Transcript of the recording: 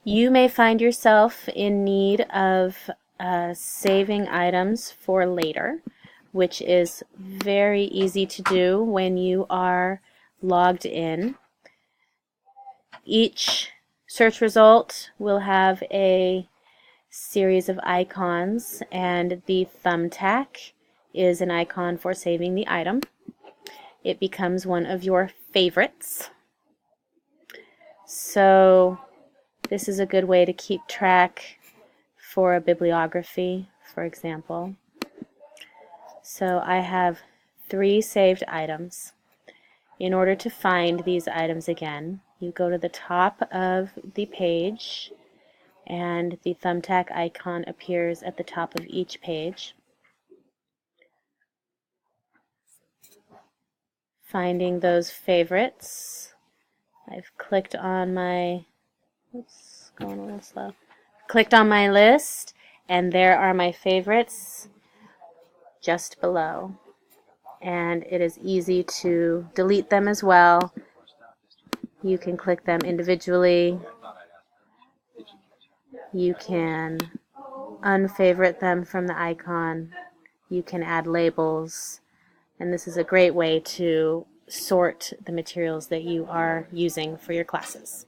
You may find yourself in need of saving items for later, which is very easy to do when you are logged in. Each search result will have a series of icons, and the thumbtack is an icon for saving the item. It becomes one of your favorites. So this is a good way to keep track for a bibliography, for example. So I have 3 saved items. In order to find these items again, you go to the top of the page, and the thumbtack icon appears at the top of each page. Finding those favorites, I've clicked on my, oops, going a little slow, clicked on my list, and there are my favorites just below. And it is easy to delete them as well. You can click them individually. You can unfavorite them from the icon. You can add labels. And this is a great way to sort the materials that you are using for your classes.